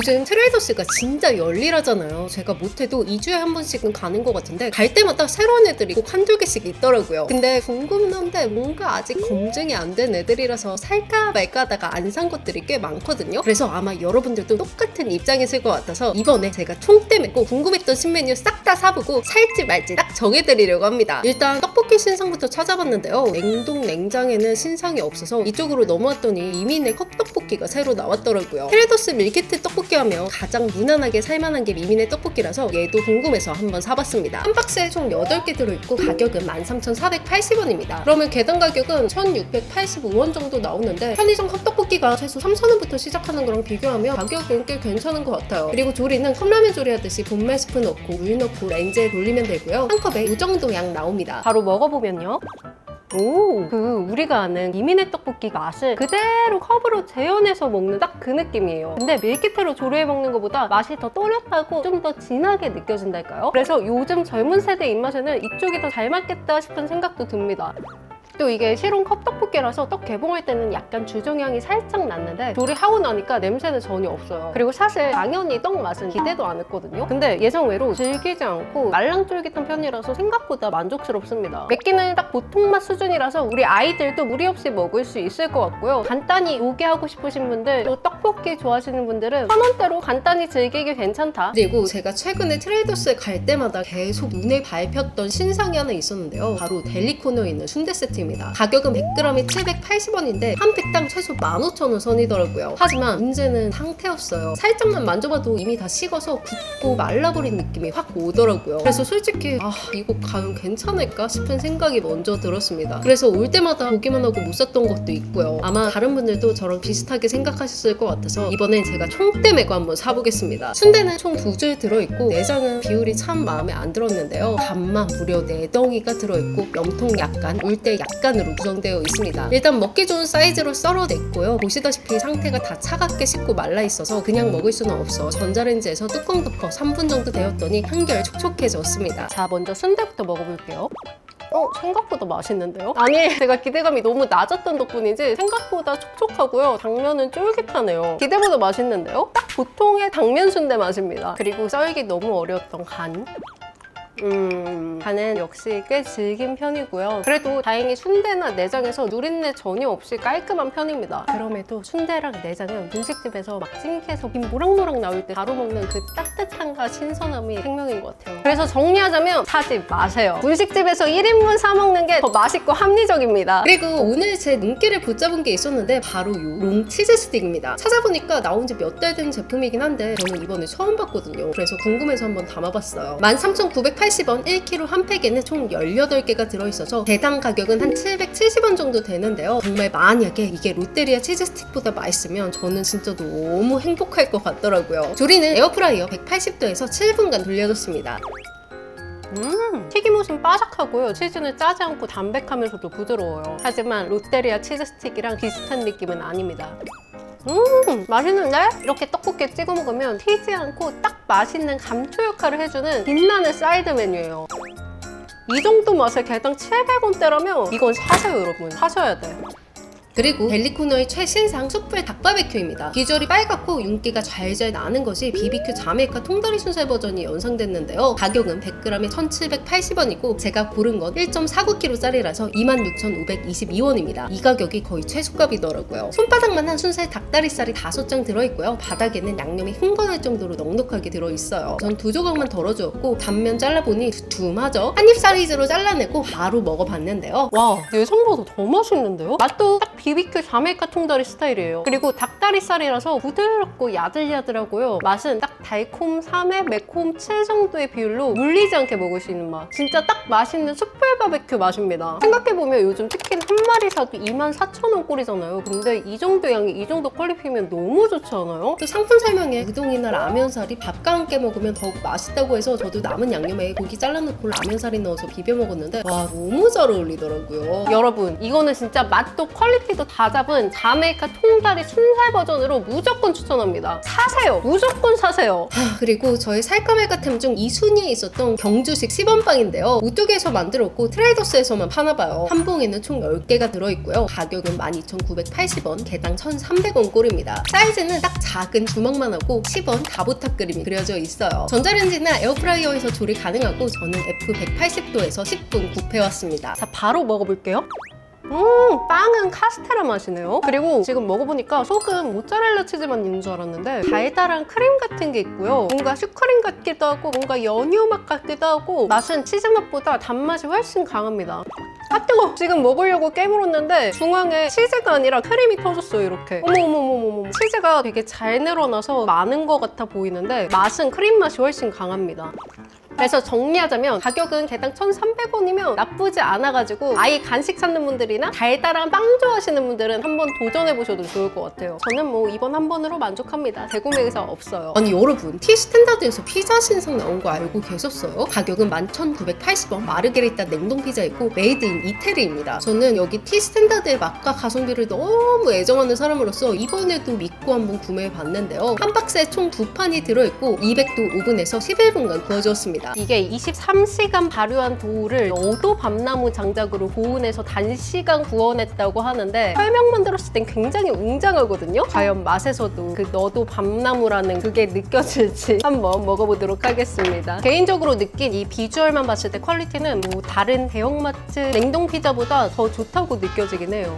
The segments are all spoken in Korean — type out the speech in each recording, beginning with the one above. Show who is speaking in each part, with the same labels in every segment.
Speaker 1: 요즘 트레이더스가 진짜 열일하잖아요. 제가 못해도 2주에 한 번씩은 가는 것 같은데 갈 때마다 새로운 애들이 꼭 한두 개씩 있더라고요. 근데 궁금한데 뭔가 아직 검증이 안 된 애들이라서 살까 말까 하다가 안 산 것들이 꽤 많거든요. 그래서 아마 여러분들도 똑같은 입장이실 것 같아서 이번에 제가 총대 메고 궁금했던 신메뉴 싹 다 사보고 살지 말지 딱 정해드리려고 합니다. 일단 떡볶이 신상부터 찾아봤는데요. 냉동 냉장에는 신상이 없어서 이쪽으로 넘어왔더니 미민의 컵떡볶이가 새로 나왔더라고요. 트레이더스 밀키트 떡볶이 하면 가장 무난하게 살만한 게 미민의 떡볶이라서 얘도 궁금해서 한번 사봤습니다. 한 박스에 총 8개 들어있고 가격은 13,480원입니다. 그러면 계단 가격은 1,685원 정도 나오는데 편의점 컵떡볶이가 최소 3,000원부터 시작하는 거랑 비교하면 가격은 꽤 괜찮은 것 같아요. 그리고 조리는 컵라면 조리하듯이 분말 스프 넣고 물 넣고 렌즈에 돌리면 되고요. 한 컵에 이 정도 양 나옵니다. 바로 먹어보면요. 우리가 아는 미민의 떡볶이 맛을 그대로 컵으로 재현해서 먹는 딱 그 느낌이에요. 근데 밀키트로 조리해 먹는 것보다 맛이 더 또렷하고 좀 더 진하게 느껴진달까요? 그래서 요즘 젊은 세대 입맛에는 이쪽이 더 잘 맞겠다 싶은 생각도 듭니다. 또 이게 실온 컵떡볶이라서 떡 개봉할 때는 약간 주종향이 살짝 났는데 조리하고 나니까 냄새는 전혀 없어요. 그리고 사실 당연히 떡 맛은 기대도 안 했거든요. 근데 예상외로 질기지 않고 말랑쫄깃한 편이라서 생각보다 만족스럽습니다. 맵기는 딱 보통 맛 수준이라서 우리 아이들도 무리 없이 먹을 수 있을 것 같고요. 간단히 요기하고 싶으신 분들, 또 떡볶이 좋아하시는 분들은 1,000원대로 간단히 즐기기 괜찮다. 그리고 제가 최근에 트레이더스에 갈 때마다 계속 눈에 밟혔던 신상이 하나 있었는데요. 바로 델리코너에 있는 순대 세트입니다. 가격은 100g에 780원인데 한 팩당 최소 15,000원 선이더라고요. 하지만 문제는 상태였어요. 살짝만 만져봐도 이미 다 식어서 붓고 말라버린 느낌이 확 오더라고요. 그래서 솔직히 이거 가면 괜찮을까 싶은 생각이 먼저 들었습니다. 그래서 올 때마다 보기만 하고 못 샀던 것도 있고요. 아마 다른 분들도 저랑 비슷하게 생각하셨을 것 같아서 이번엔 제가 총대 메고 한번 사보겠습니다. 순대는 총 2줄 들어있고 내장은 비율이 참 마음에 안 들었는데요. 밥만 무려 4덩이가 들어있고 염통 약간, 울대 약간으로 구성되어 있습니다. 일단 먹기 좋은 사이즈로 썰어냈고요. 보시다시피 상태가 다 차갑게 식고 말라 있어서 그냥 먹을 수는 없어 전자레인지에서 뚜껑 덮어 3분 정도 데웠더니 한결 촉촉해졌습니다. 자, 먼저 순대부터 먹어볼게요. 생각보다 맛있는데요? 아니, 제가 기대감이 너무 낮았던 덕분인지 생각보다 촉촉하고요. 당면은 쫄깃하네요. 기대보다 맛있는데요? 딱 보통의 당면 순대 맛입니다. 그리고 썰기 너무 어려웠던 간은 역시 꽤 질긴 편이고요. 그래도 다행히 순대나 내장에서 누린내 전혀 없이 깔끔한 편입니다. 그럼에도 순대랑 내장은 분식집에서 막 찜해서 김 모락모락 나올 때 바로 먹는 그 따뜻함과 신선함이 생명인 것 같아요. 그래서 정리하자면 사지 마세요. 분식집에서 1인분 사 먹는 게 더 맛있고 합리적입니다. 그리고 오늘 제 눈길을 붙잡은 게 있었는데 바로 요 롱치즈 스틱입니다. 찾아보니까 나온 지 몇 달 된 제품이긴 한데 저는 이번에 처음 봤거든요. 그래서 궁금해서 한번 담아봤어요. 13,980원 1kg 한 팩에는 총 18개가 들어있어서 대당 가격은 한 770원 정도 되는데요. 정말 만약에 이게 롯데리아 치즈 스틱보다 맛있으면 저는 진짜 너무 행복할 것 같더라고요. 조리는 에어프라이어 180도에서 7분간 돌려줬습니다. 튀김옷은 바삭하고요. 치즈는 짜지 않고 담백하면서도 부드러워요. 하지만 롯데리아 치즈 스틱이랑 비슷한 느낌은 아닙니다. 맛있는데? 이렇게 떡볶이에 찍어 먹으면 튀지 않고 딱 맛있는 감초 역할을 해주는 빛나는 사이드 메뉴예요. 이 정도 맛에 개당 700원대라면 이건 사세요, 여러분. 사셔야 돼. 그리고 델리코너의 최신상 숯불 닭바베큐입니다. 비주얼이 빨갛고 윤기가 잘잘 나는 것이 BBQ 자메이카 통다리 순살 버전이 연상됐는데요. 가격은 100g에 1,780원이고 제가 고른 건 1.49kg짜리라서 26,522원입니다. 이 가격이 거의 최저값이더라고요. 손바닥만한 순살 닭다리살이 5장 들어있고요. 바닥에는 양념이 흥건할 정도로 넉넉하게 들어있어요. 전 2조각만 덜어주었고 단면 잘라보니 두툼하죠? 한입 사이즈로 잘라내고 바로 먹어봤는데요. 와, 예상보다 더 맛있는데요? 맛도 딱 BBQ 자메이카 통다리 스타일이에요. 그리고 닭다리살이라서 부드럽고 야들야들하고요. 맛은 딱 달콤 3에 매콤 7 정도의 비율로 물리지 않게 먹을 수 있는 맛. 진짜 딱 맛있는 숯불 바베큐 맛입니다. 생각해보면 요즘 치킨 한 마리 사도 24,000원 꼴이잖아요. 근데 이 정도 양이 이 정도 퀄리티면 너무 좋지 않아요? 또 상품 설명에 우동이나 라면살이 밥과 함께 먹으면 더욱 맛있다고 해서 저도 남은 양념에 고기 잘라놓고 라면살이 넣어서 비벼 먹었는데 와, 너무 잘 어울리더라고요. 여러분, 이거는 진짜 맛도 퀄리티 퀄리티도 다 잡은 자메이카 통다리 순살 버전으로 무조건 추천합니다. 사세요. 무조건 사세요. 그리고 저희 살까 말까 템 중 2순위에 있었던 경주식 시범빵인데요. 우뚝에서 만들었고 트레이더스에서만 파나봐요. 한 봉에는 총 10개가 들어있고요. 가격은 12,980원, 개당 1,300원 꼴입니다. 사이즈는 딱 작은 주먹만 하고 10원 다보탑 그림이 그려져 있어요. 전자레인지나 에어프라이어에서 조리 가능하고 저는 F180도에서 10분 굽혀왔습니다. 자, 바로 먹어볼게요. 빵은 카스테라 맛이네요. 그리고 지금 먹어보니까 속은 모짜렐라 치즈만 있는 줄 알았는데 달달한 크림 같은 게 있고요. 뭔가 슈크림 같기도 하고 뭔가 연유 맛 같기도 하고 맛은 치즈 맛보다 단맛이 훨씬 강합니다. 아 뜨거! 지금 먹으려고 깨물었는데 중앙에 치즈가 아니라 크림이 터졌어요. 이렇게. 어머머머머머. 치즈가 되게 잘 늘어나서 많은 것 같아 보이는데 맛은 크림 맛이 훨씬 강합니다. 그래서 정리하자면 가격은 개당 1,300원이면 나쁘지 않아가지고 아예 간식 찾는 분들이나 달달한 빵 좋아하시는 분들은 한번 도전해보셔도 좋을 것 같아요. 저는 뭐 이번 한 번으로 만족합니다. 재구매 의사 없어요. 아니 여러분, 티 스탠다드에서 피자 신상 나온 거 알고 계셨어요? 가격은 11,980원, 마르게리따 냉동 피자이고 메이드 인 이태리입니다. 저는 여기 티 스탠다드의 맛과 가성비를 너무 애정하는 사람으로서 이번에도 믿고 한번 구매해봤는데요. 한 박스에 총 2판이 들어있고 200도 오븐에서 11분간 구워주었습니다. 이게 23시간 발효한 도우를 너도 밤나무 장작으로 고온에서 단시간 구워냈다고 하는데 설명만 들었을 땐 굉장히 웅장하거든요. 과연 맛에서도 그 너도 밤나무라는 그게 느껴질지 한번 먹어보도록 하겠습니다. 개인적으로 느낀 이 비주얼만 봤을 때 퀄리티는 뭐 다른 대형마트 냉동 피자보다 더 좋다고 느껴지긴 해요.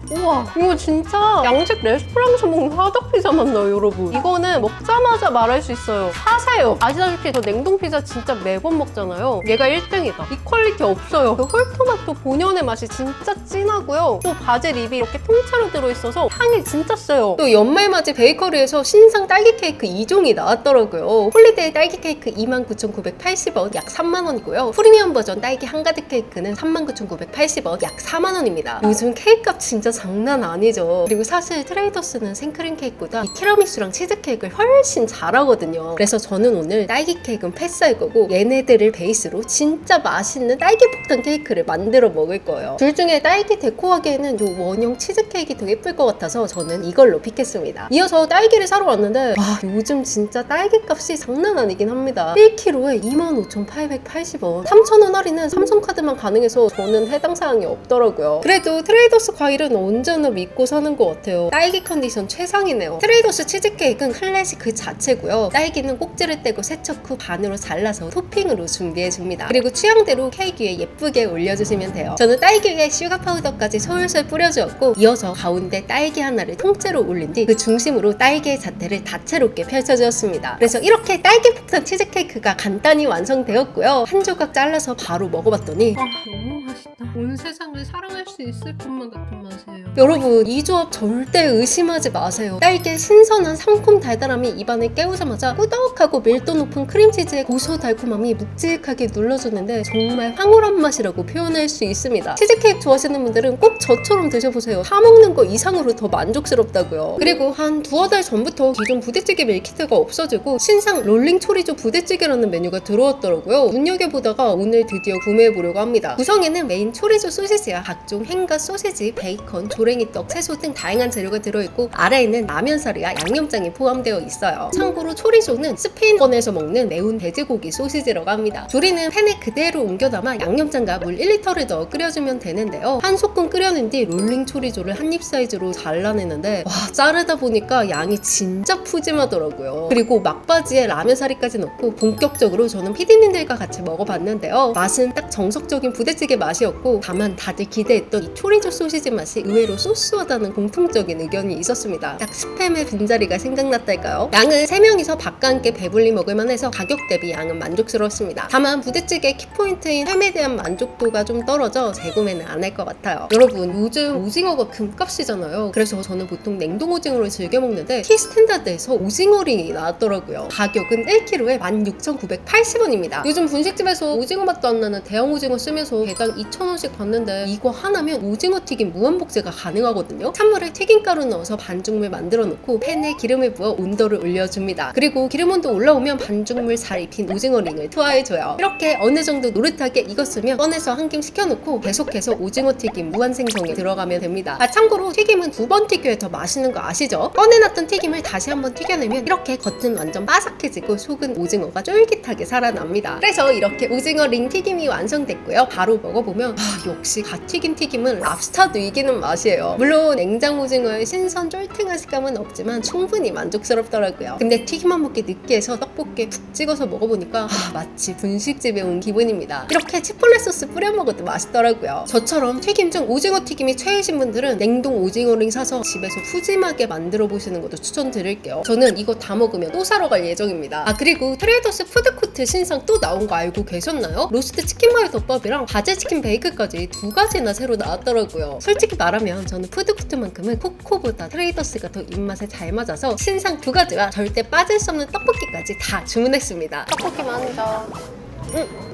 Speaker 1: 우와, 이거 진짜 양식 레스토랑에서 먹는 화덕 피자 맛나요, 여러분. 이거는 먹자마자 말할 수 있어요. 사세요. 아시다시피 저 냉동 피자 진짜 매번 먹잖아요. 얘가 1등이다. 이 퀄리티 없어요. 그 홀토마토 본연의 맛이 진짜 진하고요. 또 바질 잎이 이렇게 통째로 들어있어서 향이 진짜 세요. 또 연말맞이 베이커리에서 신상 딸기 케이크 2종이 나왔더라고요. 홀리데이 딸기 케이크 29,980원, 약 3만원이고요. 프리미엄 버전 딸기 한가득 케이크는 39,980원, 약 4만원입니다. 요즘 케이크값 진짜 장난 아니죠. 그리고 사실 트레이더스는 생크림 케이크보다 이 티라미수랑 치즈케이크를 훨씬 잘하거든요. 그래서 저는 오늘 딸기 케이크는 패스할 거고 얘네들을 베이스로 진짜 맛있는 딸기 폭탄 케이크를 만들어 먹을 거예요. 둘 중에 딸기 데코하기에는 이 원형 치즈케이크가 더 예쁠 것 같아서 저는 이걸로 픽했습니다. 이어서 딸기를 사러 왔는데 와, 요즘 진짜 딸기 값이 장난 아니긴 합니다. 1kg에 25,880원, 3,000원 할인은 삼성카드만 가능해서 저는 해당 사항이 없더라고요. 그래도 트레이더스 과일은 언제나 믿고 사는 것 같아요. 딸기 컨디션 최상이네요. 트레이더스 치즈케이크는 클래식 그 자체고요. 딸기는 꼭지를 떼고 세척 후 반으로 잘라서 토핑으로 준비해줍니다. 그리고 취향대로 케이크 위에 예쁘게 올려주시면 돼요. 저는 딸기 위에 슈가 파우더까지 솔솔 뿌려주었고 이어서 가운데 딸기 하나를 통째로 올린 뒤 그 중심으로 딸기의 자태를 다채롭게 펼쳐주었습니다. 그래서 이렇게 딸기 폭탄 치즈케이크가 간단히 완성되었고요. 한 조각 잘라서 바로 먹어봤더니 너무 맛있다. 온 세상을 사랑할 수 있을 것만 같은 맛이에요. 여러분, 이 조합 절대 의심하지 마세요. 딸기의 신선한 상콤 달달함이 입안을 깨우자마자 꾸덕하고 밀도 높은 크림치즈의 고소 달콤함이 묵직하게 눌러주는데 정말 황홀한 맛이라고 표현할 수 있습니다. 치즈케이크 좋아하시는 분들은 꼭 저처럼 드셔보세요. 사 먹는 거 이상으로 더 만족스럽다고요. 그리고 한 두어 달 전부터 기존 부대찌개 밀키트가 없어지고 신상 롤링 초리조 부대찌개라는 메뉴가 들어왔더라고요. 눈여겨보다가 오늘 드디어 구매해보려고 합니다. 구성에는 메인 초리조 소시지와 각종 햄과 소시지, 베이컨, 조랭이떡, 채소 등 다양한 재료가 들어있고 아래에는 라면사리와 양념장이 포함되어 있어요. 참고로 초리조는 스페인권에서 먹는 매운 돼지고기 소시지라고 합니다. 조리는 팬에 그대로 옮겨 담아 양념장과 물 1리터를 넣어 끓여주면 되는데요. 한 소끔 끓여낸 뒤 롤링 초리조를 한 입 사이즈로 잘라내는데 와, 자르다 보니까 양이 진짜 푸짐하더라고요. 그리고 막바지에 라면사리까지 넣고 본격적으로 저는 피디님들과 같이 먹어봤는데요. 맛은 딱 정석적인 부대찌개 맛이었고 다만 다들 기대했던 이 초리조 소시지 맛이 의외로 소스하다는 공통적인 의견이 있었습니다. 딱 스팸의 빈자리가 생각났달까요? 양은 3명이서 밥과 함께 배불리 먹을만 해서 가격 대비 양은 만족스러웠습니다. 다만 부대찌개 키포인트인 햄에 대한 만족도가 좀 떨어져 재구매는 안 할 것 같아요. 여러분, 요즘 오징어가 금값이잖아요. 그래서 저는 보통 냉동 오징어를 즐겨 먹는데 티 스탠다드에서 오징어링이 나왔더라고요. 가격은 1kg에 16,980원입니다. 요즘 분식집에서 오징어 맛도 안 나는 대형 오징어 쓰면서 개당 2,000원씩 받는데 이거 하나면 오징어 튀김 무한복제 조리가 가능하거든요. 찬물에 튀김가루 넣어서 반죽물 만들어 놓고 팬에 기름을 부어 온도를 올려줍니다. 그리고 기름 온도 올라오면 반죽물 잘 입힌 오징어링을 투하해줘요. 이렇게 어느 정도 노릇하게 익었으면 꺼내서 한 김 식혀놓고 계속해서 오징어 튀김 무한생성에 들어가면 됩니다. 참고로 튀김은 2번 튀겨야 더 맛있는 거 아시죠? 꺼내놨던 튀김을 다시 한번 튀겨내면 이렇게 겉은 완전 바삭해지고 속은 오징어가 쫄깃하게 살아납니다. 그래서 이렇게 오징어 링 튀김이 완성됐고요. 바로 먹어보면 역시 갓튀김 튀김은 랍스타도 이기는 맛이에요. 물론 냉장 오징어의 신선 쫄탱한 식감은 없지만 충분히 만족스럽더라고요. 근데 튀김만 먹기 느끼해서 떡볶이에 푹 찍어서 먹어보니까 마치 분식집에 온 기분입니다. 이렇게 치폴레 소스 뿌려 먹어도 맛있더라고요. 저처럼 튀김 중 오징어 튀김이 최애신 분들은 냉동 오징어 링 사서 집에서 푸짐하게 만들어 보시는 것도 추천드릴게요. 저는 이거 다 먹으면 또 사러 갈 예정입니다. 그리고 트레이더스 푸드코트 신상 또 나온 거 알고 계셨나요? 로스트 치킨 마요 덮밥이랑 바질 치킨 베이크까지 2가지나 새로 나왔더라고요. 솔직히 말하면 저는 푸드코트만큼은 코코보다 트레이더스가 더 입맛에 잘 맞아서 신상 2가지와 절대 빠질 수 없는 떡볶이까지 다 주문했습니다. 떡볶이 만져.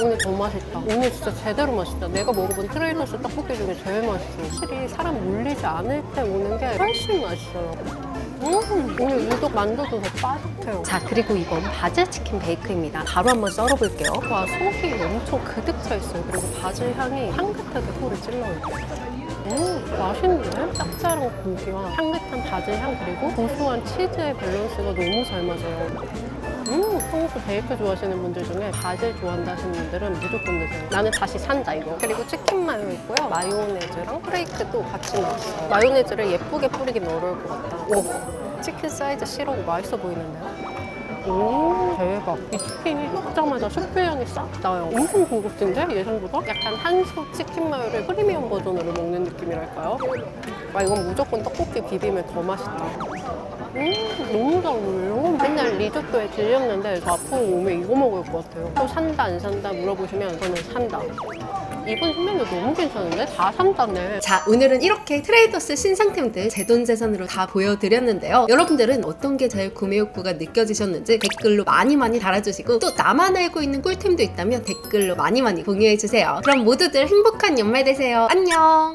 Speaker 1: 오늘 너무 맛있다. 오늘 진짜 제대로 맛있다. 내가 먹어본 트레이더스 떡볶이 중에 제일 맛있어. 확실히 사람 몰리지 않을 때 오는 게 훨씬 맛있어요. 오늘 유독 만두도 더 빠삭해요. 자, 그리고 이건 바질 치킨 베이크입니다. 바로 한번 썰어볼게요. 와, 속이 엄청 그득 차 있어요. 그리고 바질 향이 향긋하게 코를 찔러요. 맛있는데? 짭짤한 고기와 향긋한 바질 향 그리고 고소한 치즈의 밸런스가 너무 잘 맞아요. 평소 베이크 좋아하시는 분들 중에 바질 좋아한다 하시는 분들은 무조건 드세요. 나는 다시 산다 이거. 그리고 치킨 마요 있고요. 마요네즈랑 프레이크도 같이 넣었어요. 마요네즈를 예쁘게 뿌리긴 어려울 것 같다. 오, 치킨 사이즈 실하고 맛있어 보이는데요? 오, 대박. 이 치킨이 먹자마자 숯불향이 싹 나요. 엄청 고급진데? 예상보다? 약간 한솥 치킨 마요를 프리미엄 버전으로 먹는 느낌이랄까요? 이건 무조건 떡볶이 비비면 더 맛있다. 너무 잘 어울려요. 맨날 리조또에 질렸는데 저 앞으로 오면 이거 먹을 것 같아요. 또 산다 안 산다 물어보시면 저는 산다. 이번 신메뉴 너무 괜찮은데? 다 산다네. 자, 오늘은 이렇게 트레이더스 신상템들 제돈제산으로 다 보여드렸는데요. 여러분들은 어떤 게 제일 구매 욕구가 느껴지셨는지 댓글로 많이 달아주시고 또 나만 알고 있는 꿀템도 있다면 댓글로 많이 공유해주세요. 그럼 모두들 행복한 연말 되세요. 안녕!